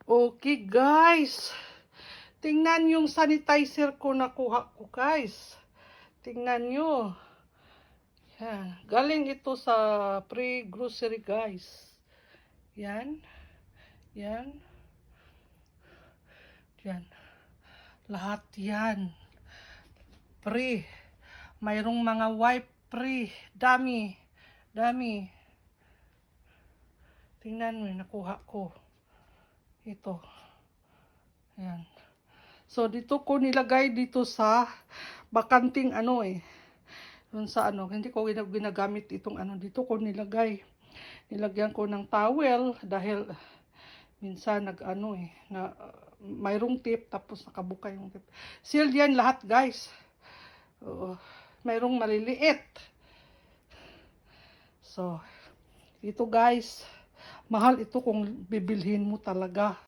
Okay guys, tingnan yung sanitizer ko nakuha ko guys. Tingnan nyo. Yan. Galing ito sa pre-grocery guys. Yan. Yan. Yan. Lahat yan. Pre. Mayroong mga wipe pre. Dami. Dami. Tingnan mo, nakuha ko. Ito. Ayan. So, dito ko nilagay dito sa bakanting dun sa hindi ko ginagamit itong dito ko nilagay. Nilagyan ko ng towel dahil minsan mayroong tip tapos nakabuka yung tip. Sealed yan lahat guys. Oo. Mayroong maliliit. So, ito guys, mahal ito kung bibilhin mo talaga.